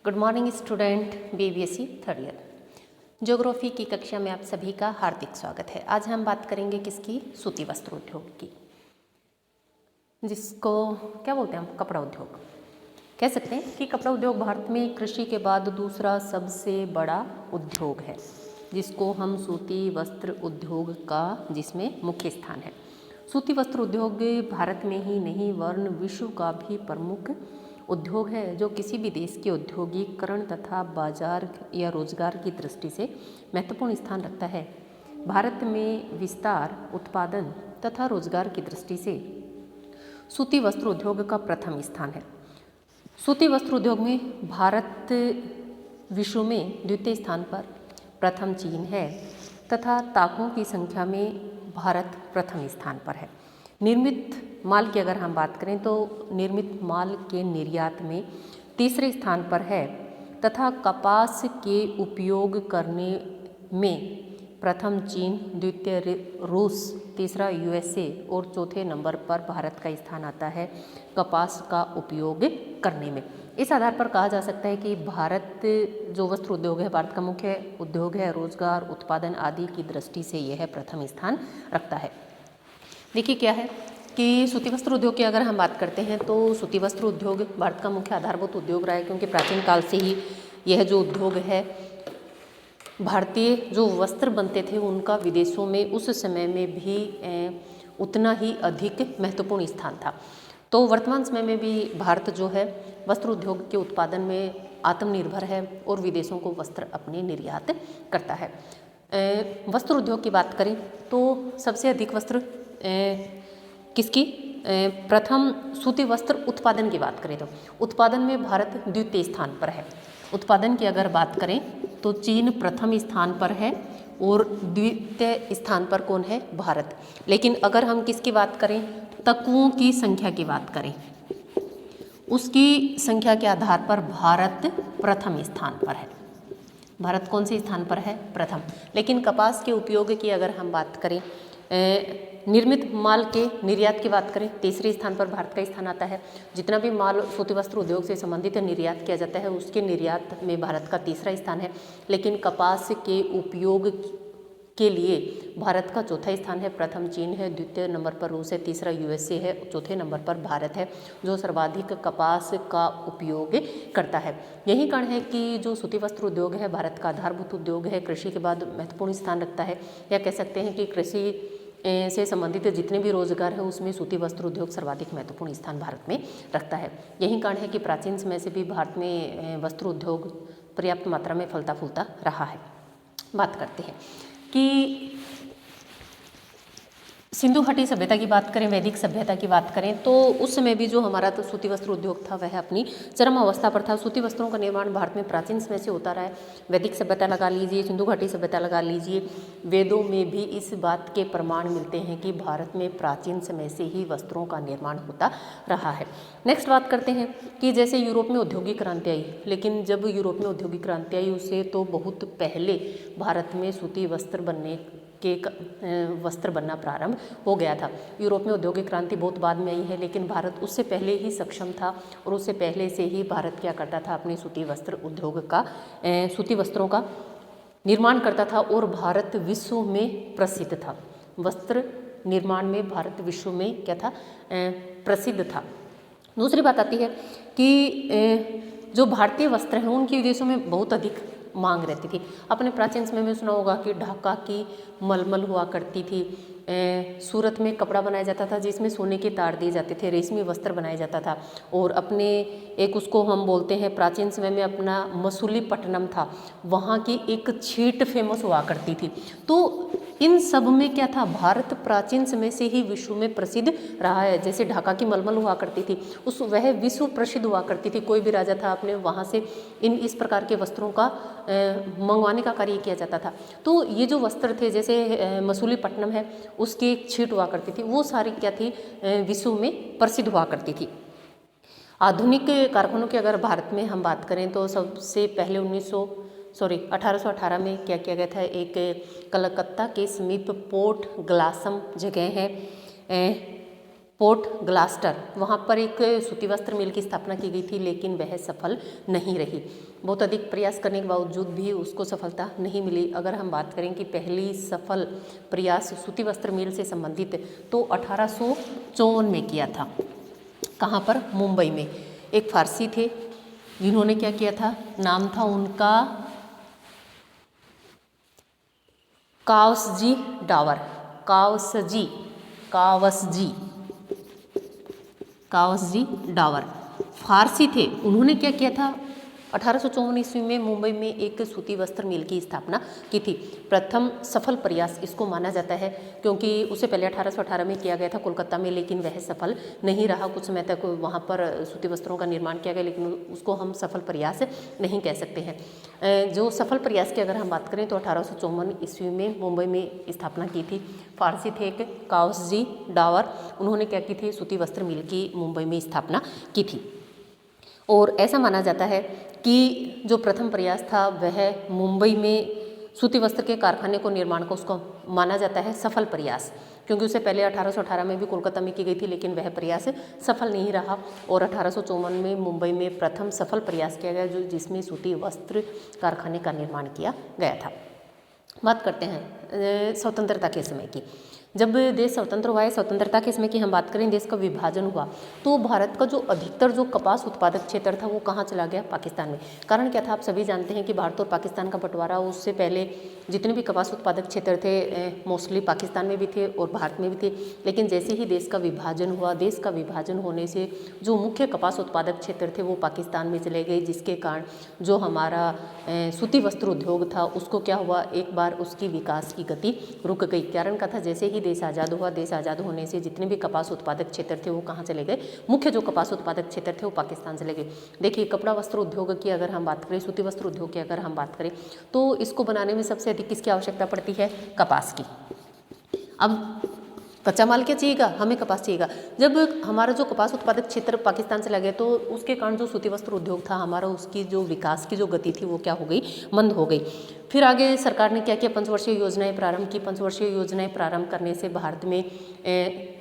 Good morning student, BVSc third year geography की कक्षा में आप सभी का हार्दिक स्वागत है। आज हम बात करेंगे किसकी? सूती वस्त्र उद्योग की, जिसको क्या बोलते हैं हम? कपड़ा उद्योग कह सकते हैं कि कपड़ा उद्योग भारत में कृषि के बाद दूसरा सबसे बड़ा उद्योग है, जिसको हम सूती वस्त्र उद्योग का जिसमें मुख्य स्थान है। सूती वस्त्र उद्योग भारत में ही नहीं वरन विश्व का भी प्रमुख उद्योग है, जो किसी भी देश के औद्योगिकरण तथा बाजार या रोजगार की दृष्टि से महत्वपूर्ण स्थान रखता है। भारत में विस्तार, उत्पादन तथा रोजगार की दृष्टि से सूती वस्त्र उद्योग का प्रथम स्थान है। सूती वस्त्र उद्योग में भारत विश्व में द्वितीय स्थान पर, प्रथम चीन है तथा ताकों की संख्या में भारत प्रथम स्थान पर है। निर्मित माल की अगर हम बात करें तो निर्मित माल के निर्यात में तीसरे स्थान पर है तथा कपास के उपयोग करने में प्रथम चीन, द्वितीय रूस, तीसरा यूएसए और चौथे नंबर पर भारत का स्थान आता है कपास का उपयोग करने में। इस आधार पर कहा जा सकता है कि भारत जो वस्त्र उद्योग है भारत का मुख्य उद्योग है, रोजगार, उत्पादन आदि की दृष्टि से यह प्रथम स्थान रखता है। देखिए क्या है कि सूती वस्त्र उद्योग की अगर हम बात करते हैं तो सूती वस्त्र उद्योग भारत का मुख्य आधारभूत उद्योग रहा है, क्योंकि प्राचीन काल से ही यह जो उद्योग है, भारतीय जो वस्त्र बनते थे उनका विदेशों में उस समय में भी उतना ही अधिक महत्वपूर्ण स्थान था। तो वर्तमान समय में भी भारत जो है वस्त्र उद्योग के उत्पादन में आत्मनिर्भर है और विदेशों को वस्त्र अपने निर्यात करता है। वस्त्र उद्योग की बात करें तो सबसे अधिक वस्त्र किसकी? प्रथम सूती वस्त्र उत्पादन की बात करें तो उत्पादन में भारत द्वितीय स्थान पर है। उत्पादन की अगर बात करें तो चीन प्रथम स्थान पर है और द्वितीय स्थान पर कौन है? भारत। लेकिन अगर हम किसकी बात करें, तकुओं की संख्या की बात करें, उसकी संख्या के आधार पर भारत प्रथम स्थान पर है। भारत कौन से स्थान पर है? प्रथम। लेकिन कपास के उपयोग की अगर हम बात करें, निर्मित माल के निर्यात की बात करें, तीसरे स्थान पर भारत का स्थान आता है। जितना भी माल सूती वस्त्र उद्योग से संबंधित निर्यात किया जाता है उसके निर्यात में भारत का तीसरा स्थान है। लेकिन कपास के उपयोग के लिए भारत का चौथा स्थान है। प्रथम चीन है, द्वितीय नंबर पर रूस है, तीसरा यूएसए है, चौथे नंबर पर भारत है, जो सर्वाधिक कपास का उपयोग करता है। यही कारण है कि जो सूती वस्त्र उद्योग है भारत का आधारभूत उद्योग है, कृषि के बाद महत्वपूर्ण स्थान रखता है। या कह सकते हैं कि कृषि से संबंधित जितने भी रोजगार है उसमें सूती वस्त्र उद्योग सर्वाधिक महत्वपूर्ण स्थान भारत में रखता है। यही कारण है कि प्राचीन समय से भी भारत में वस्त्र उद्योग पर्याप्त मात्रा में फलता फूलता रहा है। बात करते हैं कि सिंधु घाटी सभ्यता की बात करें, वैदिक सभ्यता की बात करें तो उस समय भी जो हमारा तो सूती वस्त्र उद्योग था वह अपनी चरम अवस्था पर था। सूती वस्त्रों का निर्माण भारत में प्राचीन समय से होता रहा है। वैदिक सभ्यता लगा लीजिए, सिंधु घाटी सभ्यता लगा लीजिए, वेदों में भी इस बात के प्रमाण मिलते हैं कि भारत में प्राचीन समय से ही वस्त्रों का निर्माण होता रहा है। नेक्स्ट बात करते हैं कि जैसे यूरोप में औद्योगिक क्रांति आई, लेकिन जब यूरोप में औद्योगिक क्रांति आई उससे तो बहुत पहले भारत में सूती वस्त्र बनना प्रारंभ हो गया था। यूरोप में औद्योगिक क्रांति बहुत बाद में आई है, लेकिन भारत उससे पहले ही सक्षम था और उससे पहले से ही भारत क्या करता था, अपने सूती वस्त्र उद्योग का सूती वस्त्रों का निर्माण करता था और भारत विश्व में प्रसिद्ध था। वस्त्र निर्माण में भारत विश्व में क्या था? प्रसिद्ध था। दूसरी बात आती है कि जो भारतीय वस्त्र हैं उनकी विदेशों में बहुत अधिक मांग रहती थी। अपने प्राचीन समय में सुना होगा कि ढाका की मलमल हुआ करती थी। सूरत में कपड़ा बनाया जाता था जिसमें सोने के तार दिए जाते थे, रेशमी वस्त्र बनाया जाता था। और अपने एक उसको हम बोलते हैं प्राचीन समय में अपना मसूलीपट्टनम था, वहाँ की एक छीट फेमस हुआ करती थी। तो इन सब में क्या था? भारत प्राचीन समय से ही विश्व में प्रसिद्ध रहा है। जैसे ढाका की मलमल हुआ करती थी वह विश्व प्रसिद्ध हुआ करती थी। कोई भी राजा था अपने वहाँ से इस प्रकार के वस्त्रों का मंगवाने का कार्य किया जाता था। तो ये जो वस्त्र थे जैसे मसूलीपट्टनम है उसकी एक छीट हुआ करती थी, वो सारी क्या थी? विश्व में प्रसिद्ध हुआ करती थी। आधुनिक कारखानों की अगर भारत में हम बात करें तो सबसे पहले 1818 में क्या किया गया था? एक कलकत्ता के समीप पोर्ट ग्लासम जगह है, पोर्ट ग्लास्टर, वहाँ पर एक सूती वस्त्र मिल की स्थापना की गई थी, लेकिन वह सफल नहीं रही। बहुत अधिक प्रयास करने के बावजूद भी उसको सफलता नहीं मिली। अगर हम बात करें कि पहली सफल प्रयास सूती वस्त्र मिल से संबंधित तो 1854 में किया था। कहाँ पर? मुंबई में। एक फारसी थे जिन्होंने क्या किया था, नाम था उनका कावसजी डावर, कावसजी डावर फारसी थे। उन्होंने क्या किया था, 1854 ईस्वी में मुंबई में एक सूती वस्त्र मिल की स्थापना की थी। प्रथम सफल प्रयास इसको माना जाता है, क्योंकि उससे पहले 1818 में किया गया था कोलकाता में, लेकिन वह सफल नहीं रहा। कुछ समय तक वहाँ पर सूती वस्त्रों का निर्माण किया गया, लेकिन उसको हम सफल प्रयास नहीं कह सकते हैं। जो सफल प्रयास की अगर हम बात करें तो 1854 ईस्वी में मुंबई में स्थापना की थी। फारसी थे एक कावसजी डावर, उन्होंने क्या की थी, सूती वस्त्र मिल की मुंबई में स्थापना की थी। और ऐसा माना जाता है कि जो प्रथम प्रयास था वह मुंबई में सूती वस्त्र के कारखाने को निर्माण को उसको माना जाता है सफल प्रयास, क्योंकि उससे पहले 1818 में भी कोलकाता में की गई थी, लेकिन वह प्रयास सफल नहीं रहा। और 1854 में मुंबई में प्रथम सफल प्रयास किया गया, जो जिसमें सूती वस्त्र कारखाने का निर्माण किया गया था। बात करते हैं स्वतंत्रता के समय की। जब देश स्वतंत्र हुआ है, स्वतंत्रता के समय की हम बात करें, देश का विभाजन हुआ तो भारत का जो अधिकतर जो कपास उत्पादक क्षेत्र था वो कहाँ चला गया, पाकिस्तान में। कारण क्या था, आप सभी जानते हैं कि भारत और पाकिस्तान का बंटवारा, उससे पहले जितने भी कपास उत्पादक क्षेत्र थे मोस्टली पाकिस्तान में भी थे और भारत में भी थे। लेकिन जैसे ही देश का विभाजन हुआ, देश का विभाजन होने से जो मुख्य कपास उत्पादक क्षेत्र थे वो पाकिस्तान में चले गए, जिसके कारण जो हमारा सूती वस्त्र उद्योग था उसको क्या हुआ, एक बार उसकी विकास की गति रुक गई। कारण क्या था, जैसे ही देश आज़ाद हुआ, देश आज़ाद होने से जितने भी कपास उत्पादक क्षेत्र थे वो कहाँ चले गए, मुख्य जो कपास उत्पादक क्षेत्र थे वो पाकिस्तान चले गए। देखिए, कपड़ा वस्त्र उद्योग की अगर हम बात करें, सूती वस्त्र उद्योग की अगर हम बात करें तो इसको बनाने में सबसे अधिक किसकी आवश्यकता पड़ती है, कपास की। अब कच्चा माल क्या चाहिएगा, हमें कपास चाहिएगा। जब हमारा जो कपास उत्पादक क्षेत्र पाकिस्तान से लगे तो उसके कारण जो सूती वस्त्र उद्योग था हमारा, उसकी जो विकास की जो गति थी वो क्या हो गई, मंद हो गई। फिर आगे सरकार ने क्या किया, पंचवर्षीय योजनाएं प्रारंभ की। पंचवर्षीय योजनाएं प्रारंभ करने से भारत में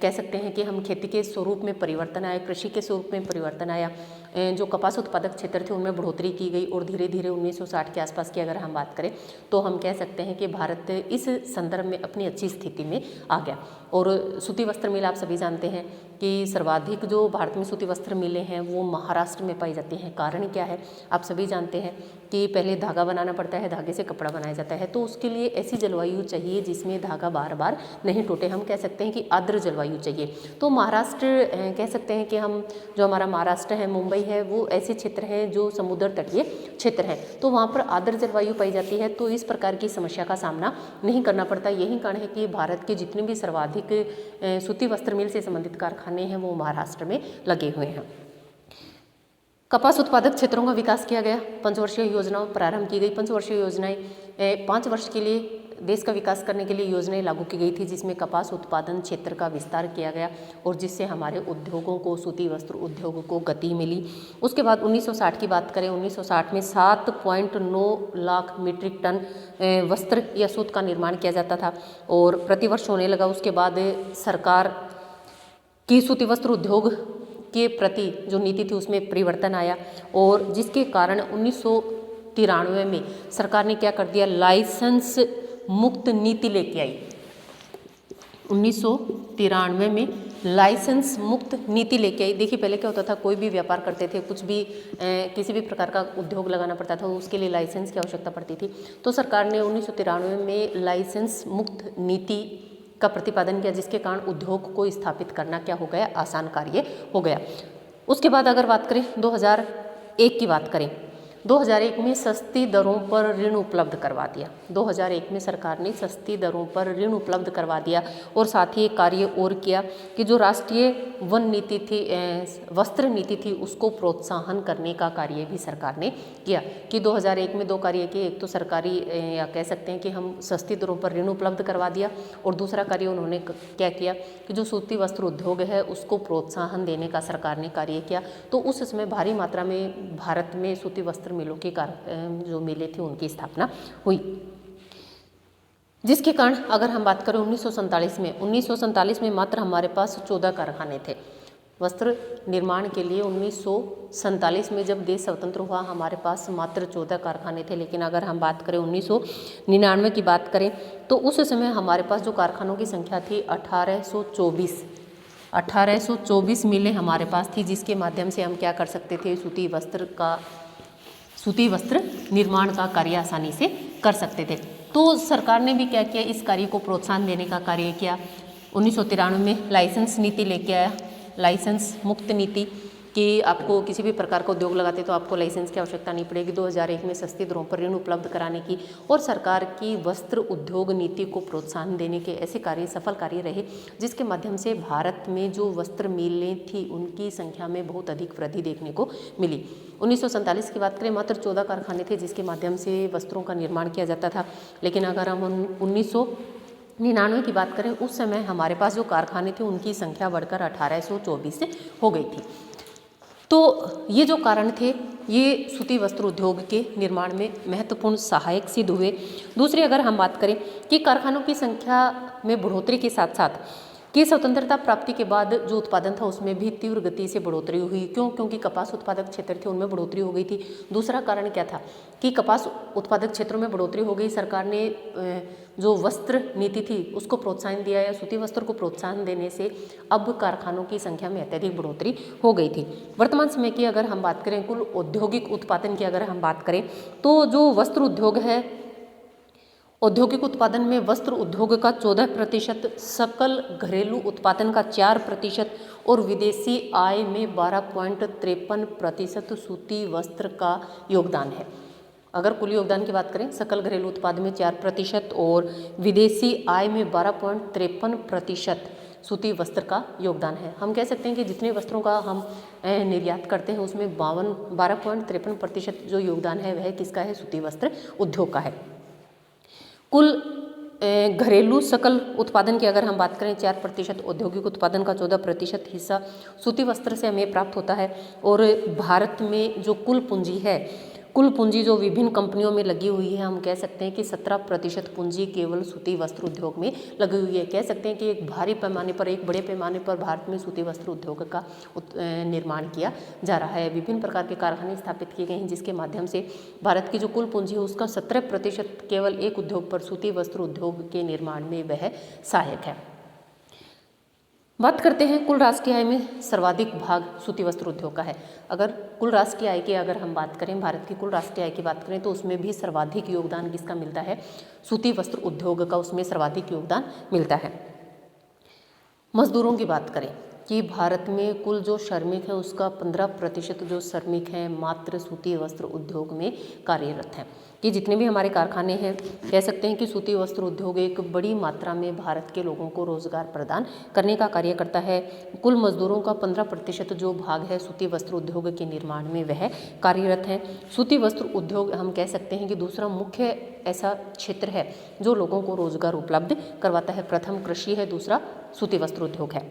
कह सकते हैं कि हम खेती के स्वरूप में परिवर्तन आया, कृषि के स्वरूप में परिवर्तन आया। जो कपास उत्पादक क्षेत्र थे उनमें बढ़ोतरी की गई और धीरे धीरे 1960 के आसपास की अगर हम बात करें तो हम कह सकते हैं कि भारत इस संदर्भ में अपनी अच्छी स्थिति में आ गया। और सूती वस्त्र मिल आप सभी जानते हैं कि सर्वाधिक जो भारत में सूती वस्त्र मिलें हैं वो महाराष्ट्र में पाई जाती हैं। कारण क्या है, आप सभी जानते हैं कि पहले धागा बनाना पड़ता है, धागे से कपड़ा बनाया जाता है, तो उसके लिए ऐसी जलवायु चाहिए जिसमें धागा बार बार नहीं टूटे। हम कह सकते हैं कि आर्द्र जलवायु चाहिए। तो महाराष्ट्र कह सकते हैं कि हम जो हमारा महाराष्ट्र है, मुंबई है, वो ऐसे क्षेत्र हैं जो समुद्र तटीय क्षेत्र हैं, तो वहाँ पर आर्द्र जलवायु पाई जाती है, तो इस प्रकार की समस्या का सामना नहीं करना पड़ता। यही कारण है कि भारत के जितने भी सर्वाधिक सूती वस्त्र मिल से संबंधित कारखाने हैं वो महाराष्ट्र में लगे हुए हैं। कपास उत्पादक क्षेत्रों का विकास किया गया, पंचवर्षीय योजनाओं प्रारंभ की गई। पंचवर्षीय योजनाएं 5 वर्ष के लिए देश का विकास करने के लिए योजनाएं लागू की गई थी, जिसमें कपास उत्पादन क्षेत्र का विस्तार किया गया और जिससे हमारे उद्योगों को, सूती वस्त्र उद्योग को गति मिली। उसके बाद 1960 की बात करें, 1960 में 7.9 लाख मीट्रिक टन वस्त्र या सूत का निर्माण किया जाता था और प्रतिवर्ष होने लगा। उसके बाद सरकार की सूती वस्त्र उद्योग के प्रति जो नीति थी उसमें परिवर्तन आया और जिसके कारण 1993 में सरकार ने क्या कर दिया, लाइसेंस मुक्त नीति लेके आई। 1993 में लाइसेंस मुक्त नीति लेके आई। देखिए, पहले क्या होता था, कोई भी व्यापार करते थे, कुछ भी किसी भी प्रकार का उद्योग लगाना पड़ता था, उसके लिए लाइसेंस की आवश्यकता पड़ती थी। तो सरकार ने 1993 में लाइसेंस मुक्त नीति का प्रतिपादन किया, जिसके कारण उद्योग को स्थापित करना क्या हो गया, आसान कार्य हो गया। उसके बाद अगर बात करें 2001 की बात करें, 2001 में सस्ती दरों पर ऋण उपलब्ध करवा दिया। 2001 में सरकार ने सस्ती दरों पर ऋण उपलब्ध करवा दिया और साथ ही एक कार्य और किया कि जो राष्ट्रीय वन नीति थी, वस्त्र नीति थी, उसको प्रोत्साहन करने का कार्य भी सरकार ने किया। कि 2001 में 2 कार्य किए, एक तो सरकारी या कह सकते हैं कि हम सस्ती दरों पर ऋण उपलब्ध करवा दिया और दूसरा कार्य उन्होंने क्या किया कि जो सूती वस्त्र उद्योग है उसको प्रोत्साहन देने का सरकार ने कार्य किया। तो उस समय भारी मात्रा में भारत में सूती वस्त्र मिलों की जो मेले थे उनकी स्थापना हुई। जिसके कारण अगर हम बात करें 1947 में मात्र हमारे पास 14 कारखाने थे। वस्त्र निर्माण के लिए 1947 में जब देश स्वतंत्र हुआ हमारे पास मात्र 14 कारखाने थे। लेकिन अगर हम बात करें 1999 की बात करें तो उस समय हमारे पास जो कारखानों की संख्या थी 1824 मिलें हमारे पास थी, जिसके माध्यम से हम क्या कर सकते थे, सूती वस्त्र निर्माण का कार्य आसानी से कर सकते थे। तो सरकार ने भी क्या किया, इस कार्य को प्रोत्साहन देने का कार्य किया। 1993 में लाइसेंस नीति लेके आया, लाइसेंस मुक्त नीति कि आपको किसी भी प्रकार का उद्योग लगाते तो आपको लाइसेंस की आवश्यकता नहीं पड़ेगी। 2001 में सस्ती दरों पर ऋण उपलब्ध कराने की और सरकार की वस्त्र उद्योग नीति को प्रोत्साहन देने के ऐसे कार्य सफल कार्य रहे, जिसके माध्यम से भारत में जो वस्त्र मिलें थी उनकी संख्या में बहुत अधिक वृद्धि देखने को मिली। 1947 की बात करें मात्र 14 कारखाने थे जिसके माध्यम से वस्त्रों का निर्माण किया जाता था। लेकिन अगर हम 1999 की बात करें उस समय हमारे पास जो कारखाने थे उनकी संख्या बढ़कर 1824 हो गई थी। तो ये जो कारण थे ये सूती वस्त्र उद्योग के निर्माण में महत्वपूर्ण सहायक सिद्ध हुए। दूसरी अगर हम बात करें कि कारखानों की संख्या में बढ़ोतरी के साथ साथ कि स्वतंत्रता प्राप्ति के बाद जो उत्पादन था उसमें भी तीव्र गति से बढ़ोतरी हुई। क्यों? क्योंकि कपास उत्पादक क्षेत्र थे उनमें बढ़ोतरी हो गई थी। दूसरा कारण क्या था कि कपास उत्पादक क्षेत्रों में बढ़ोतरी हो गई, सरकार ने जो वस्त्र नीति थी उसको प्रोत्साहन दिया या सूती वस्त्र को प्रोत्साहन देने से अब कारखानों की संख्या में अत्यधिक बढ़ोतरी हो गई थी। वर्तमान समय की अगर हम बात करें, कुल औद्योगिक उत्पादन की अगर हम बात करें तो जो वस्त्र उद्योग है, औद्योगिक उत्पादन में वस्त्र उद्योग का 14%, सकल घरेलू उत्पादन का 4% और विदेशी आय में 12.53% सूती वस्त्र का योगदान है। अगर कुल योगदान की बात करें, सकल घरेलू उत्पादन में 4% और विदेशी आय में 12.53% सूती वस्त्र का योगदान है। हम कह सकते हैं कि जितने वस्त्रों का हम निर्यात करते हैं उसमें 12.53% जो योगदान है वह किसका है, सूती वस्त्र उद्योग का है। कुल घरेलू सकल उत्पादन की अगर हम बात करें 4%, औद्योगिक उत्पादन का 14% हिस्सा सूती वस्त्र से हमें प्राप्त होता है। और भारत में जो कुल पूंजी है, कुल पूंजी जो विभिन्न कंपनियों में लगी हुई है, हम कह सकते हैं कि 17% पूंजी केवल सूती वस्त्र उद्योग में लगी हुई है। कह सकते हैं कि एक भारी पैमाने पर, एक बड़े पैमाने पर भारत में सूती वस्त्र उद्योग का निर्माण किया जा रहा है। विभिन्न प्रकार के कारखाने स्थापित किए गए हैं जिसके माध्यम से भारत की जो कुल पूंजी है उसका 17% केवल एक उद्योग पर, सूती वस्त्र उद्योग के निर्माण में वह सहायक है। बात करते हैं कुल राष्ट्रीय आय में सर्वाधिक भाग सूती वस्त्र उद्योग का है। अगर कुल राष्ट्रीय आय की अगर हम बात करें, भारत की कुल राष्ट्रीय आय की बात करें तो उसमें भी सर्वाधिक योगदान किसका मिलता है, सूती वस्त्र उद्योग का उसमें सर्वाधिक योगदान मिलता है। मजदूरों की बात करें कि भारत में कुल जो श्रमिक है उसका 15% जो श्रमिक हैं मात्र सूती वस्त्र उद्योग में कार्यरत हैं। कि जितने भी हमारे कारखाने हैं, कह सकते हैं कि सूती वस्त्र उद्योग एक बड़ी मात्रा में भारत के लोगों को रोजगार प्रदान करने का कार्य करता है। कुल मजदूरों का 15% जो भाग है सूती वस्त्र उद्योग के निर्माण में वह कार्यरत हैं। सूती वस्त्र उद्योग हम कह सकते हैं कि दूसरा मुख्य ऐसा क्षेत्र है जो लोगों को रोजगार उपलब्ध करवाता है। प्रथम कृषि है, दूसरा सूती वस्त्र उद्योग है।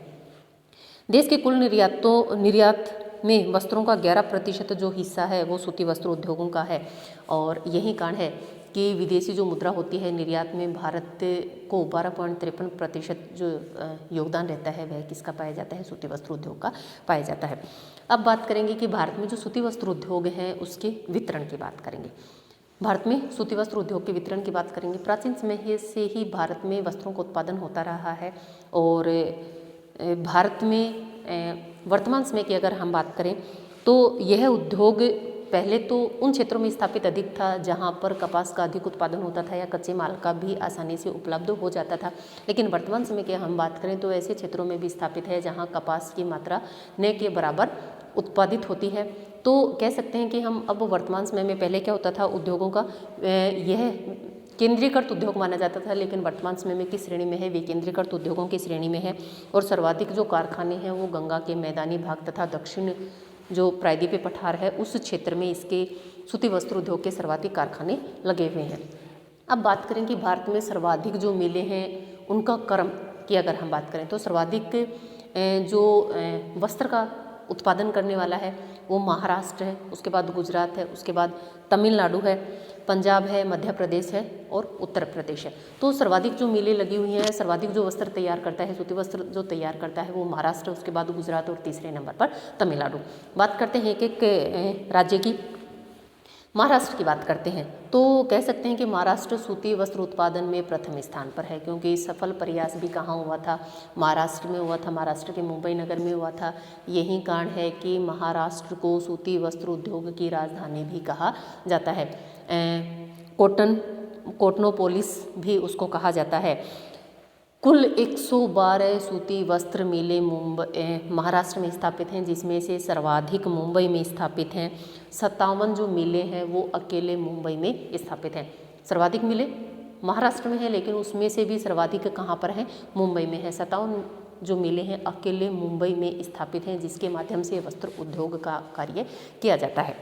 देश के कुल निर्यात में वस्त्रों का 11% जो हिस्सा है वो सूती वस्त्र उद्योगों का है। और यही कारण है कि विदेशी जो मुद्रा होती है निर्यात में भारत को 12.53% जो योगदान रहता है वह किसका पाया जाता है, सूती वस्त्र उद्योग का पाया जाता है। अब बात करेंगे कि भारत में जो सूती वस्त्र उद्योग हैं उसके वितरण की बात करेंगे। भारत में सूती वस्त्र उद्योग के वितरण की बात करेंगे। प्राचीन समय से ही भारत में वस्त्रों का उत्पादन होता रहा है और भारत में वर्तमान समय की अगर हम बात करें तो यह उद्योग पहले तो उन क्षेत्रों में स्थापित अधिक था जहां पर कपास का अधिक उत्पादन होता था या कच्चे माल का भी आसानी से उपलब्ध हो जाता था। लेकिन वर्तमान समय की हम बात करें तो ऐसे क्षेत्रों में भी स्थापित है जहां कपास की मात्रा न के बराबर उत्पादित होती है। तो कह सकते हैं कि हम अब वर्तमान समय में, पहले क्या होता था उद्योगों का, यह केंद्रीकृत उद्योग माना जाता था, लेकिन वर्तमान समय में किस श्रेणी में है, विकेंद्रीकृत उद्योगों की श्रेणी में है। और सर्वाधिक जो कारखाने हैं वो गंगा के मैदानी भाग तथा दक्षिण जो प्रायद्वीपीय पठार है उस क्षेत्र में इसके सूती वस्त्र उद्योग के सर्वाधिक कारखाने लगे हुए हैं। अब बात करें कि भारत में सर्वाधिक जो मिलें हैं उनका क्रम की अगर हम बात करें तो सर्वाधिक जो वस्त्र का उत्पादन करने वाला है वो महाराष्ट्र है, उसके बाद गुजरात है, उसके बाद तमिलनाडु है, पंजाब है, मध्य प्रदेश है और उत्तर प्रदेश है। तो सर्वाधिक जो मिलें लगी हुई हैं, सर्वाधिक जो वस्त्र तैयार करता है, सूती वस्त्र जो तैयार करता है वो महाराष्ट्र, उसके बाद गुजरात और तीसरे नंबर पर तमिलनाडु। बात करते हैं एक एक राज्य की। महाराष्ट्र की बात करते हैं तो कह सकते हैं कि महाराष्ट्र सूती वस्त्र उत्पादन में प्रथम स्थान पर है, क्योंकि सफल प्रयास भी कहाँ हुआ था, महाराष्ट्र में हुआ था, महाराष्ट्र के मुंबई नगर में हुआ था। यही कारण है कि महाराष्ट्र को सूती वस्त्र उद्योग की राजधानी भी कहा जाता है। कोटनोपोलिस भी उसको कहा जाता है। कुल 112 सूती वस्त्र मिलें महाराष्ट्र में स्थापित हैं, जिसमें से सर्वाधिक मुंबई में स्थापित हैं। 57 जो मिलें हैं वो अकेले मुंबई में स्थापित हैं। सर्वाधिक मिलें महाराष्ट्र में है, लेकिन उसमें से भी सर्वाधिक कहाँ पर है, मुंबई में है। 57 जो मिलें हैं अकेले मुंबई में स्थापित हैं, जिसके माध्यम से वस्त्र उद्योग का कार्य किया जाता है।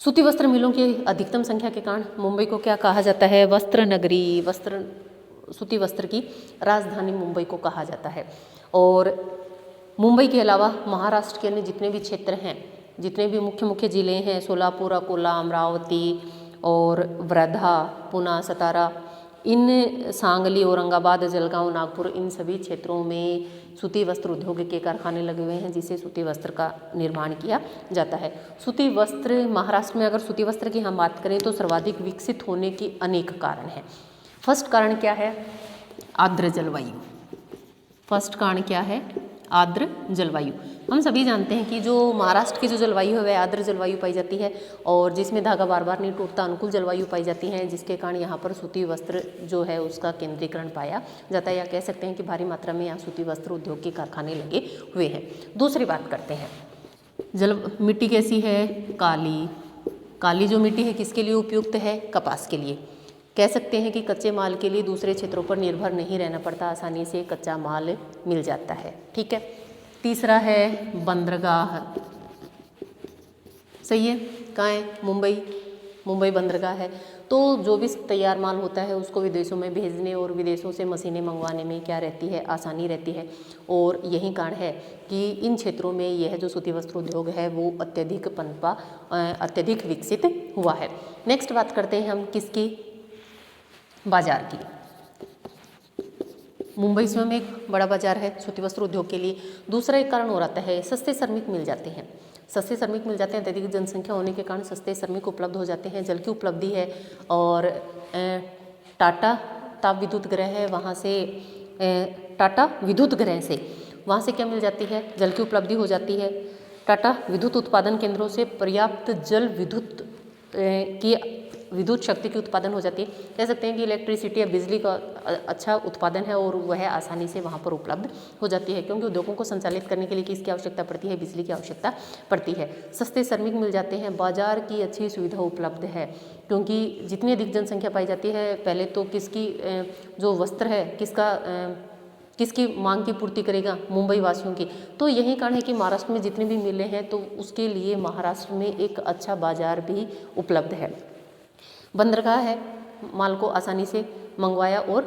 सूती वस्त्र मिलों की अधिकतम संख्या के कारण मुंबई को क्या कहा जाता है, वस्त्र नगरी, सूती वस्त्र की राजधानी मुंबई को कहा जाता है। और मुंबई के अलावा महाराष्ट्र के अन्य जितने भी क्षेत्र हैं, जितने भी मुख्य मुख्य ज़िले हैं, सोलापुर, अकोला, अमरावती और वर्धा, पुणे, सतारा, इन सांगली, औरंगाबाद, जलगांव, नागपुर, इन सभी क्षेत्रों में सूती वस्त्र उद्योग के कारखाने लगे हुए हैं, जिससे सूती वस्त्र का निर्माण किया जाता है। सूती वस्त्र महाराष्ट्र में, अगर सूती वस्त्र की हम बात करें तो सर्वाधिक विकसित होने की अनेक कारण हैं। फर्स्ट कारण क्या है, आर्द्र जलवायु। फर्स्ट कारण क्या है, आर्द्र जलवायु। हम सभी जानते हैं कि जो महाराष्ट्र की जो जलवायु है वह आर्द्र जलवायु पाई जाती है, और जिसमें धागा बार बार नहीं टूटता, अनुकूल जलवायु पाई जाती है, जिसके कारण यहाँ पर सूती वस्त्र जो है उसका केंद्रीकरण पाया जाता है, या कह सकते हैं कि भारी मात्रा में यहाँ सूती वस्त्र उद्योग के कारखाने लगे हुए हैं। दूसरी बात करते हैं, मिट्टी कैसी है, काली। काली जो मिट्टी है किसके लिए उपयुक्त है, कपास के लिए। कह सकते हैं कि कच्चे माल के लिए दूसरे क्षेत्रों पर निर्भर नहीं रहना पड़ता, आसानी से कच्चा माल मिल जाता है। ठीक है। तीसरा है बंदरगाह। सही है, कहाँ है, मुंबई बंदरगाह है। तो जो भी तैयार माल होता है उसको विदेशों में भेजने और विदेशों से मशीनें मंगवाने में क्या रहती है, आसानी रहती है। और यही कारण है कि इन क्षेत्रों में यह जो सूती वस्त्र उद्योग है वो अत्यधिक विकसित हुआ है। नेक्स्ट बात करते हैं हम किसकी, बाजार की। मुंबई स्वयं एक बड़ा बाजार है सूती वस्त्र उद्योग के लिए। दूसरा एक कारण हो रहा है, सस्ते श्रमिक मिल जाते हैं। सस्ते श्रमिक मिल जाते हैं, अत्यधिक जनसंख्या होने के कारण सस्ते श्रमिक उपलब्ध हो जाते हैं। जल की उपलब्धि है, और टाटा ताप विद्युत ग्रह है, वहाँ से टाटा विद्युत ग्रह से वहाँ से क्या मिल जाती है, जल की उपलब्धि हो जाती है। टाटा विद्युत उत्पादन केंद्रों से पर्याप्त जल विद्युत शक्ति की उत्पादन हो जाती है। कह सकते हैं कि इलेक्ट्रिसिटी या बिजली का अच्छा उत्पादन है, और वह आसानी से वहाँ पर उपलब्ध हो जाती है, क्योंकि उद्योगों को संचालित करने के लिए किसकी आवश्यकता पड़ती है, बिजली की आवश्यकता पड़ती है। सस्ते श्रमिक मिल जाते हैं, बाजार की अच्छी सुविधा उपलब्ध है, क्योंकि जितनी अधिक जनसंख्या पाई जाती है, पहले तो किसकी जो वस्त्र है किसकी मांग की पूर्ति करेगा, मुंबई वासियों की। तो यही कारण है कि महाराष्ट्र में जितने भी मिलें हैं तो उसके लिए महाराष्ट्र में एक अच्छा बाजार भी उपलब्ध है। बंदरगाह है, माल को आसानी से मंगवाया और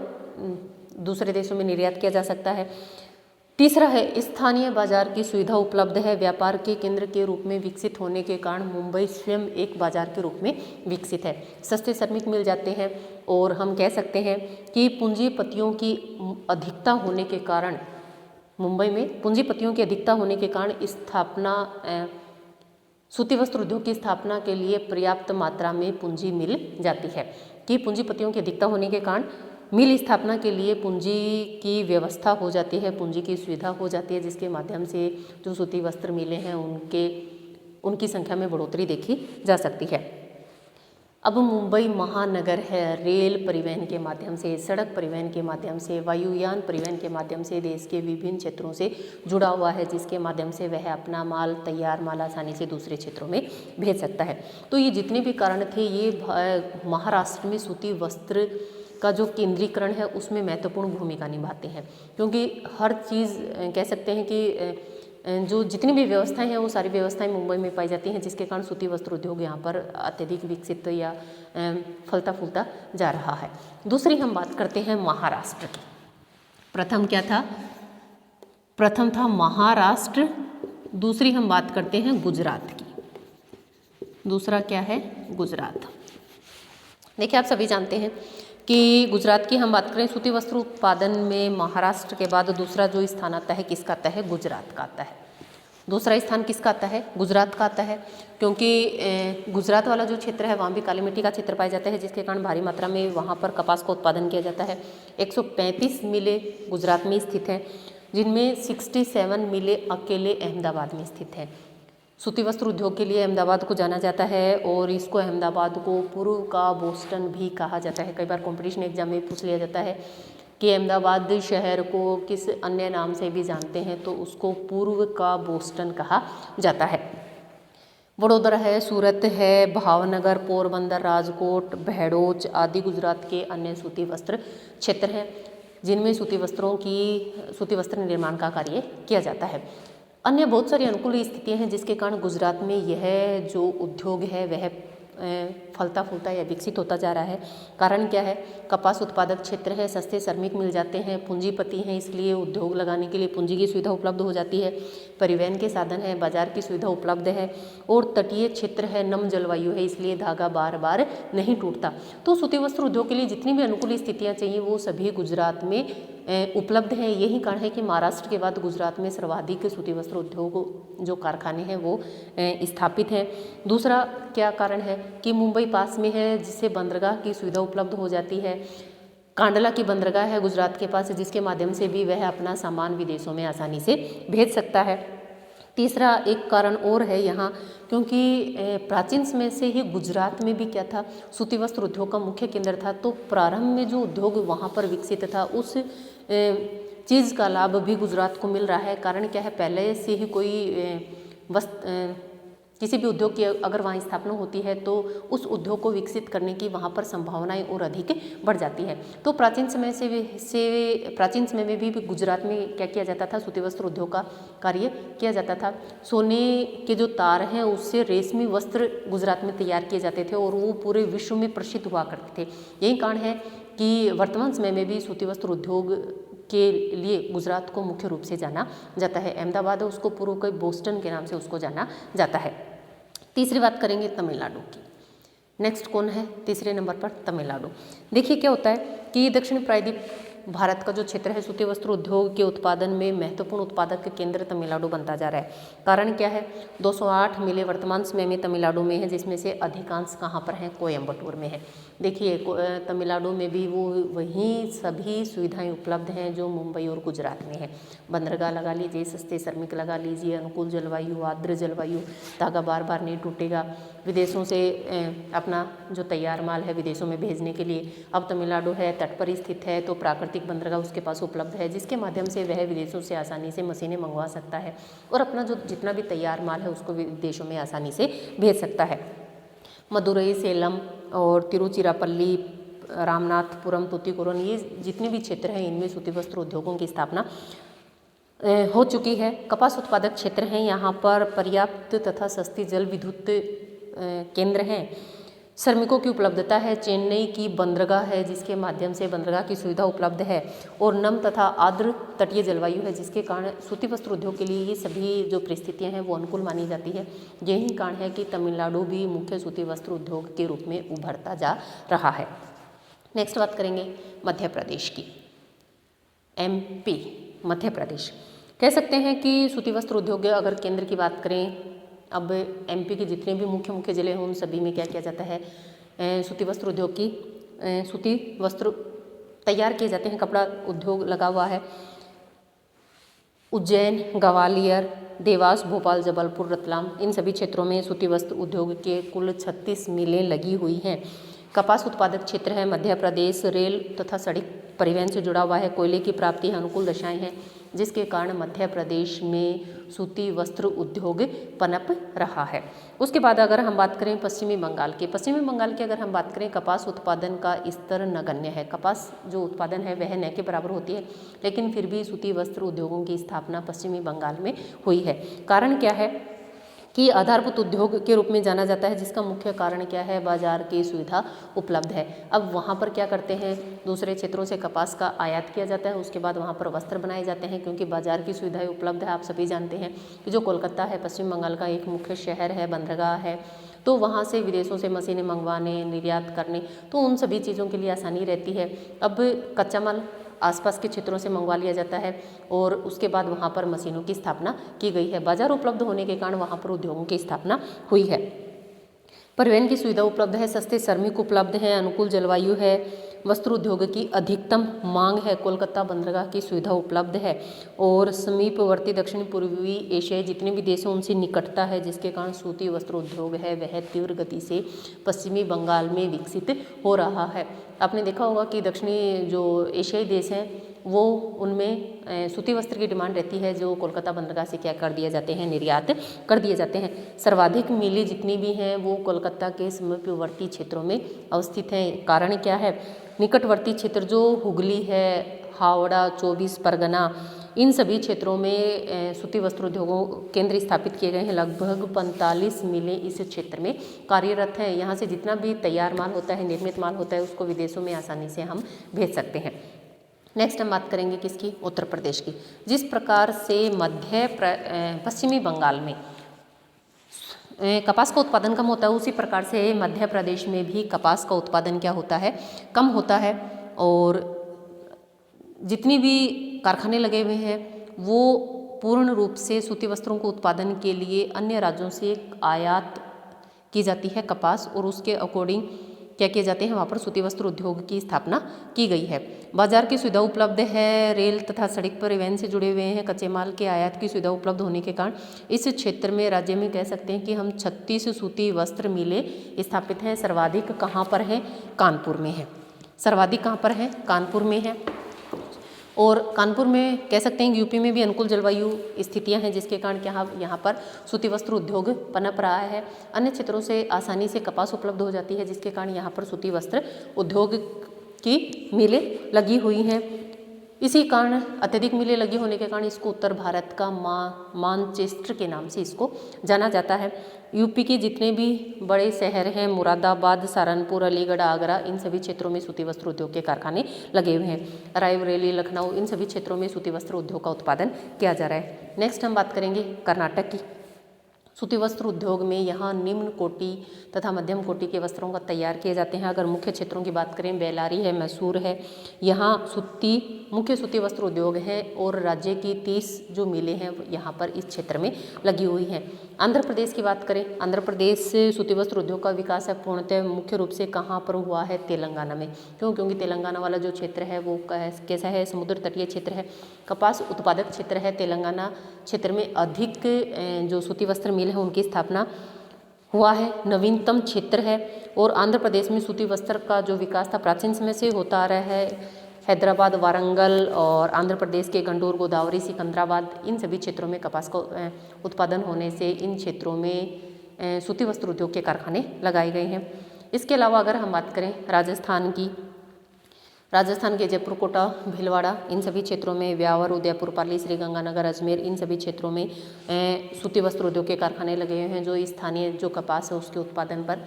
दूसरे देशों में निर्यात किया जा सकता है। तीसरा है स्थानीय बाजार की सुविधा उपलब्ध है। व्यापार के केंद्र के रूप में विकसित होने के कारण मुंबई स्वयं एक बाजार के रूप में विकसित है। सस्ते श्रमिक मिल जाते हैं, और हम कह सकते हैं कि पूंजीपतियों की अधिकता होने के कारण, मुंबई में पूंजीपतियों की अधिकता होने के कारण सूती वस्त्र उद्योग की स्थापना के लिए पर्याप्त मात्रा में पूंजी मिल जाती है। कि पूंजीपतियों की अधिकता होने के कारण मिल स्थापना के लिए पूंजी की व्यवस्था हो जाती है, पूंजी की सुविधा हो जाती है, जिसके माध्यम से जो सूती वस्त्र मिलें हैं उनकी संख्या में बढ़ोतरी देखी जा सकती है। अब मुंबई महानगर है, रेल परिवहन के माध्यम से, सड़क परिवहन के माध्यम से, वायुयान परिवहन के माध्यम से देश के विभिन्न क्षेत्रों से जुड़ा हुआ है, जिसके माध्यम से वह अपना माल, तैयार माल आसानी से दूसरे क्षेत्रों में भेज सकता है। तो ये जितने भी कारण थे, ये महाराष्ट्र में सूती वस्त्र का जो केंद्रीकरण है उसमें महत्वपूर्ण भूमिका निभाते हैं, क्योंकि हर चीज़ कह सकते हैं कि जो जितनी भी व्यवस्थाएं हैं वो सारी व्यवस्थाएं मुंबई में पाई जाती हैं, जिसके कारण सूती वस्त्र उद्योग यहाँ पर अत्यधिक विकसित या फलता फूलता जा रहा है। दूसरी हम बात करते हैं महाराष्ट्र की। प्रथम क्या था? प्रथम था महाराष्ट्र दूसरी हम बात करते हैं गुजरात की। दूसरा क्या है? गुजरात। देखिए, आप सभी जानते हैं कि गुजरात की हम बात करें सूती वस्त्र उत्पादन में महाराष्ट्र के बाद दूसरा जो स्थान आता है किसका आता है? गुजरात का आता है। दूसरा स्थान किसका आता है? गुजरात का आता है, क्योंकि गुजरात वाला जो क्षेत्र है वहाँ भी काली मिट्टी का क्षेत्र पाया जाता है, जिसके कारण भारी मात्रा में वहाँ पर कपास का उत्पादन किया जाता है। 135 मिलें गुजरात में स्थित हैं, जिनमें 67 मिलें अकेले अहमदाबाद में स्थित हैं। सूती वस्त्र उद्योग के लिए अहमदाबाद को जाना जाता है और इसको अहमदाबाद को पूर्व का बोस्टन भी कहा जाता है। कई बार कॉम्पिटिशन एग्जाम में पूछ लिया जाता है कि अहमदाबाद शहर को किस अन्य नाम से भी जानते हैं, तो उसको पूर्व का बोस्टन कहा जाता है। वडोदरा है, सूरत है, भावनगर, पोरबंदर, राजकोट, बहड़ोच आदि गुजरात के अन्य सूती वस्त्र क्षेत्र हैं, जिनमें सूती वस्त्र निर्माण का कार्य किया जाता है। अन्य बहुत सारी अनुकूल स्थितियां हैं जिसके कारण गुजरात में यह जो उद्योग है वह फलता फूलता या विकसित होता जा रहा है। कारण क्या है? कपास उत्पादक क्षेत्र है, सस्ते श्रमिक मिल जाते हैं, पूंजीपति हैं, इसलिए उद्योग लगाने के लिए पूंजी की सुविधा उपलब्ध हो जाती है, परिवहन के साधन है, बाजार की सुविधा उपलब्ध है और तटीय क्षेत्र है, नम जलवायु है, इसलिए धागा बार बार नहीं टूटता। तो सूती वस्त्र उद्योग के लिए जितनी भी अनुकूल स्थितियाँ चाहिए वो सभी गुजरात में उपलब्ध हैं। यही कारण है कि महाराष्ट्र के बाद गुजरात में सर्वाधिक सूती वस्त्र उद्योग जो कारखाने हैं वो स्थापित हैं। दूसरा क्या कारण है कि मुंबई पास में है, जिससे बंदरगाह की सुविधा उपलब्ध हो जाती है। कांडला की बंदरगाह है गुजरात के पास, जिसके माध्यम से भी वह अपना सामान विदेशों में आसानी से भेज सकता है। तीसरा एक कारण और है यहाँ, क्योंकि प्राचीन समय से ही गुजरात में भी क्या था? सूती वस्त्र उद्योग का मुख्य केंद्र था। तो प्रारंभ में जो उद्योग वहाँ पर विकसित था उस चीज़ का लाभ भी गुजरात को मिल रहा है। कारण क्या है? पहले से ही कोई किसी भी उद्योग की अगर वहाँ स्थापना होती है तो उस उद्योग को विकसित करने की वहाँ पर संभावनाएं और अधिक बढ़ जाती है। तो प्राचीन समय में भी गुजरात में क्या किया जाता था? सूती वस्त्र उद्योग का कार्य किया जाता था। सोने के जो तार हैं उससे रेशमी वस्त्र गुजरात में तैयार किए जाते थे और वो पूरे विश्व में प्रसिद्ध हुआ करते थे। यही कारण है कि वर्तमान समय में भी सूती वस्त्र उद्योग के लिए गुजरात को मुख्य रूप से जाना जाता है। अहमदाबाद है, उसको पूर्व के बोस्टन के नाम से उसको जाना जाता है। तीसरी बात करेंगे तमिलनाडु की। नेक्स्ट कौन है? तीसरे नंबर पर तमिलनाडु। देखिए क्या होता है कि दक्षिण प्रायद्वीप भारत का जो क्षेत्र है सूती वस्त्र उद्योग के उत्पादन में महत्वपूर्ण उत्पादक केंद्र तमिलनाडु बनता जा रहा है। कारण क्या है? 208 मिलें वर्तमान समय में तमिलनाडु में है, जिसमें से अधिकांश कहाँ पर हैं? कोयम्बटूर में है। देखिए तमिलनाडु में भी वो वहीं सभी सुविधाएं उपलब्ध हैं जो मुंबई और गुजरात में है। बंदरगाह लगा लीजिए, सस्ते श्रमिक लगा लीजिए, अनुकूल जलवायु, आर्द्र जलवायु, धागा बार बार नहीं टूटेगा। विदेशों से अपना जो तैयार माल है विदेशों में भेजने के लिए अब तमिलनाडु है, तट पर स्थित है, तो प्राकृतिक बंदरगाह उसके पास उपलब्ध है, जिसके माध्यम से वह विदेशों से आसानी से मशीनें मंगवा सकता है और अपना जो जितना भी तैयार माल है उसको विदेशों में आसानी से भेज सकता है। मदुरई, सेलम और तिरुचिरापल्ली, रामनाथपुरम, तूतीकोरन, ये जितने भी क्षेत्र हैं इनमें सूती वस्त्र उद्योगों की स्थापना हो चुकी है। कपास उत्पादक क्षेत्र हैं, यहाँ पर पर्याप्त तथा सस्ती जल विद्युत केंद्र हैं। श्रमिकों की उपलब्धता है। चेन्नई की बंदरगाह है जिसके माध्यम से बंदरगाह की सुविधा उपलब्ध है और नम तथा आर्द्र तटीय जलवायु है, जिसके कारण सूती वस्त्र उद्योग के लिए ये सभी जो परिस्थितियां हैं वो अनुकूल मानी जाती है। यही कारण है कि तमिलनाडु भी मुख्य सूती वस्त्र उद्योग के रूप में उभरता जा रहा है। नेक्स्ट बात करेंगे मध्य प्रदेश की। MP, मध्य प्रदेश। कह सकते हैं कि सूती वस्त्र उद्योग अगर केंद्र की बात करें, अब MP के जितने भी मुख्य जिले हैं उन सभी में क्या किया जाता है? सूती वस्त्र उद्योग की सूती वस्त्र तैयार किए जाते हैं, कपड़ा उद्योग लगा हुआ है। उज्जैन, ग्वालियर, देवास, भोपाल, जबलपुर, रतलाम, इन सभी क्षेत्रों में सूती वस्त्र उद्योग के कुल 36 मिलें लगी हुई हैं। कपास उत्पादक क्षेत्र है मध्य प्रदेश। रेल तथा सड़क परिवहन से जुड़ा हुआ है। कोयले की प्राप्ति है, अनुकूल दशाएं हैं, जिसके कारण मध्य प्रदेश में सूती वस्त्र उद्योग पनप रहा है। उसके बाद अगर हम बात करें पश्चिमी बंगाल की अगर हम बात करें, कपास उत्पादन का स्तर नगण्य है। कपास जो उत्पादन है वह न के बराबर होती है, लेकिन फिर भी सूती वस्त्र उद्योगों की स्थापना पश्चिमी बंगाल में हुई है। कारण क्या है कि आधारभूत उद्योग के रूप में जाना जाता है, जिसका मुख्य कारण क्या है, बाजार की सुविधा उपलब्ध है। अब वहाँ पर क्या करते हैं, दूसरे क्षेत्रों से कपास का आयात किया जाता है, उसके बाद वहाँ पर वस्त्र बनाए जाते हैं, क्योंकि बाजार की सुविधाएं उपलब्ध है। आप सभी जानते हैं कि जो कोलकाता है पश्चिम बंगाल का एक मुख्य शहर है, बंदरगाह है, तो वहाँ से विदेशों से मशीनें मंगवाने, निर्यात करने, तो उन सभी चीज़ों के लिए आसानी रहती है। अब कच्चा माल आसपास के क्षेत्रों से मंगवा लिया जाता है और उसके बाद वहाँ पर मशीनों की स्थापना की गई है। बाजार उपलब्ध होने के कारण वहाँ पर उद्योगों की स्थापना हुई है। परिवहन की सुविधा उपलब्ध है, सस्ते श्रमिक उपलब्ध हैं, अनुकूल जलवायु है, वस्त्र उद्योग की अधिकतम मांग है, कोलकाता बंदरगाह की सुविधा उपलब्ध है और समीपवर्ती दक्षिण पूर्वी एशियाई जितने भी देश हैं उनसे निकटता है, जिसके कारण सूती वस्त्र उद्योग है वह तीव्र गति से पश्चिमी बंगाल में विकसित हो रहा है। आपने देखा होगा कि दक्षिणी जो एशियाई देश हैं वो उनमें सूती वस्त्र की डिमांड रहती है, जो कोलकाता बंदरगाह से क्या कर दिए जाते हैं, निर्यात कर दिए जाते हैं। सर्वाधिक मिलें जितनी भी हैं वो कोलकाता के समीपवर्ती क्षेत्रों में अवस्थित हैं। कारण क्या है, निकटवर्ती क्षेत्र जो हुगली है, हावड़ा, 24 परगना, इन सभी क्षेत्रों में सूती वस्त्र उद्योगों केंद्र स्थापित किए गए हैं। लगभग 45 मिलें इस क्षेत्र में कार्यरत हैं। यहाँ से जितना भी तैयार माल होता है, निर्मित माल होता है, उसको विदेशों में आसानी से हम भेज सकते हैं। नेक्स्ट हम बात करेंगे किसकी, उत्तर प्रदेश की। जिस प्रकार से पश्चिमी बंगाल में कपास का उत्पादन कम होता है, उसी प्रकार से मध्य प्रदेश में भी कपास का उत्पादन क्या होता है, कम होता है। और जितनी भी कारखाने लगे हुए हैं वो पूर्ण रूप से सूती वस्त्रों को उत्पादन के लिए अन्य राज्यों से आयात की जाती है कपास, और उसके अकॉर्डिंग क्या किए जाते हैं, वहाँ पर सूती वस्त्र उद्योग की स्थापना की गई है। बाजार की सुविधा उपलब्ध है, रेल तथा सड़क परिवहन से जुड़े हुए हैं। कच्चे माल के आयात की सुविधा उपलब्ध होने के कारण इस क्षेत्र में, राज्य में कह सकते हैं कि हम 36 सूती वस्त्र मिलें स्थापित हैं। सर्वाधिक कहाँ पर है, कानपुर में है। सर्वाधिक कहाँ पर है, कानपुर में है। और कानपुर में कह सकते हैं कि यूपी में भी अनुकूल जलवायु स्थितियां हैं, जिसके कारण यहाँ पर सूती वस्त्र उद्योग पनप रहा है। अन्य क्षेत्रों से आसानी से कपास उपलब्ध हो जाती है, जिसके कारण यहाँ पर सूती वस्त्र उद्योग की मिलें लगी हुई हैं। इसी कारण अत्यधिक मिलें लगी होने के कारण इसको उत्तर भारत का मानचेस्टर के नाम से इसको जाना जाता है। यूपी के जितने भी बड़े शहर हैं, मुरादाबाद, सहारनपुर, अलीगढ़, आगरा, इन सभी क्षेत्रों में सूती वस्त्र उद्योग के कारखाने लगे हुए हैं। रायबरेली, लखनऊ, इन सभी क्षेत्रों में सूती वस्त्र उद्योग का उत्पादन किया जा रहा है। नेक्स्ट हम बात करेंगे कर्नाटक की। सूती वस्त्र उद्योग में यहाँ निम्न कोटि तथा मध्यम कोटि के वस्त्रों का तैयार किए जाते हैं। अगर मुख्य क्षेत्रों की बात करें, बेलारी है, मैसूर है, यहाँ मुख्य सूती वस्त्र उद्योग है और राज्य की 30 जो मिलें हैं यहाँ पर इस क्षेत्र में लगी हुई हैं। आंध्र प्रदेश की बात करें, आंध्र प्रदेश से सूती वस्त्र उद्योग का विकास है पूर्णतः मुख्य रूप से कहाँ पर हुआ है, तेलंगाना में। क्योंकि तेलंगाना वाला जो क्षेत्र है वो कैसा है, समुद्र तटीय क्षेत्र है, कपास उत्पादक क्षेत्र है। तेलंगाना क्षेत्र में अधिक जो सूती वस्त्र मिल है उनकी स्थापना हुआ है, नवीनतम क्षेत्र है। और आंध्र प्रदेश में सूती वस्त्र का जो विकास था प्राचीन समय से होता आ रहा है। हैदराबाद, वारंगल और आंध्र प्रदेश के गंडूर, गोदावरी, सिकंदराबाद, इन सभी क्षेत्रों में कपास का उत्पादन होने से इन क्षेत्रों में सूती वस्त्र उद्योग के कारखाने लगाए गए हैं। इसके अलावा अगर हम बात करें राजस्थान की, राजस्थान के जयपुर, कोटा, भीलवाड़ा, इन सभी क्षेत्रों में व्यावर, उदयपुर, पाली, श्रीगंगानगर, अजमेर, इन सभी क्षेत्रों में सूती वस्त्र उद्योग के कारखाने लगे हुए हैं। जो स्थानीय जो कपास है उसके उत्पादन पर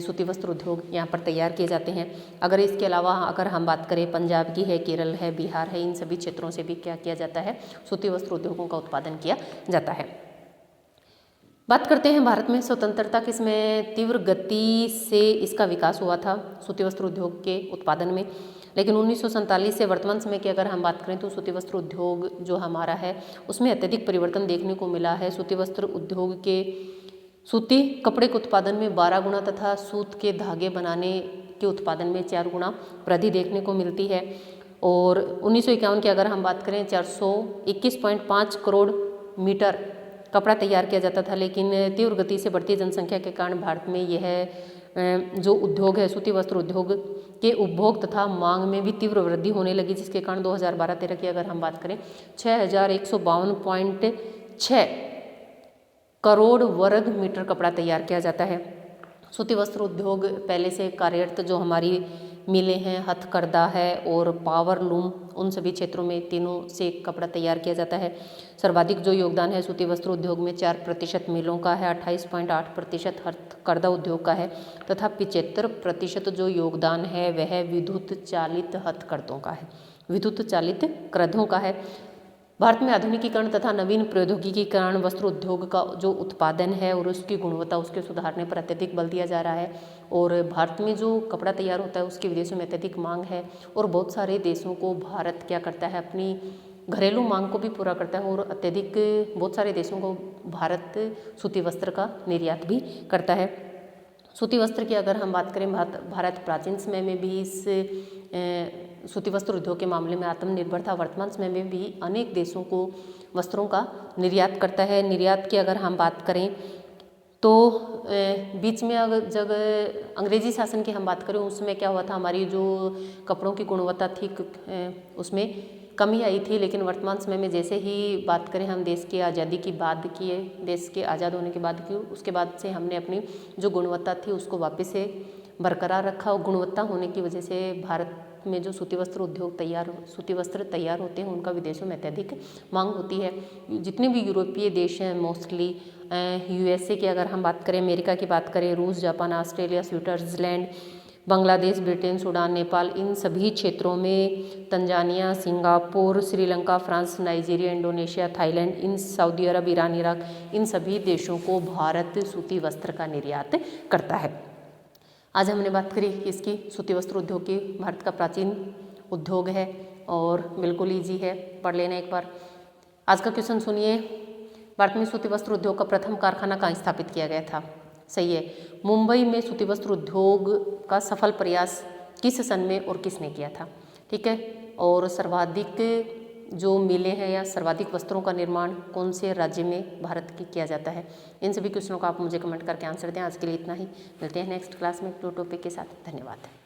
सूती वस्त्र उद्योग यहाँ पर तैयार किए जाते हैं। अगर इसके अलावा अगर हम बात करें पंजाब की है, केरल है, बिहार है, इन सभी क्षेत्रों से भी क्या किया जाता है, सूती वस्त्र उद्योगों का उत्पादन किया जाता है। बात करते हैं भारत में स्वतंत्रता किसमें तीव्र गति से इसका विकास हुआ था सूती वस्त्र उद्योग के उत्पादन में। लेकिन 1947 से वर्तमान समय की अगर हम बात करें तो सूती वस्त्र उद्योग जो हमारा है उसमें अत्यधिक परिवर्तन देखने को मिला है। सूती वस्त्र उद्योग के सूती कपड़े के उत्पादन में 12 गुना तथा सूत के धागे बनाने के उत्पादन में 4 गुना वृद्धि देखने को मिलती है। और 1951 की अगर हम बात करें 421.5 करोड़ मीटर कपड़ा तैयार किया जाता था। लेकिन तीव्र गति से बढ़ती जनसंख्या के कारण भारत में यह जो उद्योग है सूती वस्त्र उद्योग के उपभोग तथा मांग में भी तीव्र वृद्धि होने लगी, जिसके कारण 2012-13 की अगर हम बात करें 6152.6 करोड़ वर्ग मीटर कपड़ा तैयार किया जाता है। सूती वस्त्र उद्योग पहले से कार्यरत जो हमारी मिलें हैं, हथकरघा है और पावर लूम, उन सभी क्षेत्रों में तीनों से कपड़ा तैयार किया जाता है। सर्वाधिक जो योगदान है सूती वस्त्र उद्योग में 4% मिलों का है, 28.8% हथकरघा उद्योग का है तथा 75% जो योगदान है वह विद्युत चालित हथकरघों का है, विद्युत चालित करघों का है। भारत में आधुनिकीकरण तथा नवीन प्रौद्योगिकी के कारण वस्त्र उद्योग का जो उत्पादन है और उसकी गुणवत्ता उसके सुधारने पर अत्यधिक बल दिया जा रहा है और भारत में जो कपड़ा तैयार होता है उसकी विदेशों में अत्यधिक मांग है और बहुत सारे देशों को भारत क्या करता है, अपनी घरेलू मांग को भी पूरा करता है और अत्यधिक बहुत सारे देशों को भारत सूती वस्त्र का निर्यात भी करता है। सूती वस्त्र की अगर हम बात करें, भारत प्राचीन समय में भी इस सूती वस्त्र उद्योग के मामले में आत्मनिर्भर था। वर्तमान समय में भी अनेक देशों को वस्त्रों का निर्यात करता है। निर्यात की अगर हम बात करें तो बीच में अगर जब अंग्रेजी शासन की हम बात करें उसमें क्या हुआ था, हमारी जो कपड़ों की गुणवत्ता थी उसमें कमी आई थी, लेकिन वर्तमान समय में जैसे ही बात करें हम देश की आज़ादी की बाद की है, देश के आज़ाद होने के बाद की, उसके बाद से हमने अपनी जो गुणवत्ता थी उसको वापस से बरकरार रखा और गुणवत्ता होने की वजह से भारत में जो सूती वस्त्र तैयार होते हैं उनका विदेशों में अत्यधिक मांग होती है। जितने भी यूरोपीय देश हैं मोस्टली, USA की अगर हम बात करें, अमेरिका की बात करें, रूस, Japan, Australia, Switzerland, Bangladesh, Britain, Sudan, Nepal, इन सभी क्षेत्रों में Tanzania, Singapore, Sri Lanka, France, Nigeria, Indonesia, Thailand, in Saudi Arab, Iran, Iraq, इन सभी देशों को भारत सूती वस्त्र का निर्यात करता है। आज हमने बात करी कि इसकी सूती वस्त्र उद्योग की भारत का प्राचीन उद्योग है और बिल्कुल ईजी है, पढ़ लेना एक बार। आज का क्वेश्चन सुनिए, भारत में सूती वस्त्र उद्योग का प्रथम कारखाना कहाँ स्थापित किया गया था? सही है, मुंबई में सूती वस्त्र उद्योग का सफल प्रयास किस सन में और किसने किया था? ठीक है, और सर्वाधिक जो मिलें हैं या सर्वाधिक वस्त्रों का निर्माण कौन से राज्य में भारत की किया जाता है? इन सभी क्वेश्चनों का आप मुझे कमेंट करके आंसर दें। आज के लिए इतना ही, मिलते हैं नेक्स्ट क्लास में एक टॉपिक के साथ। धन्यवाद।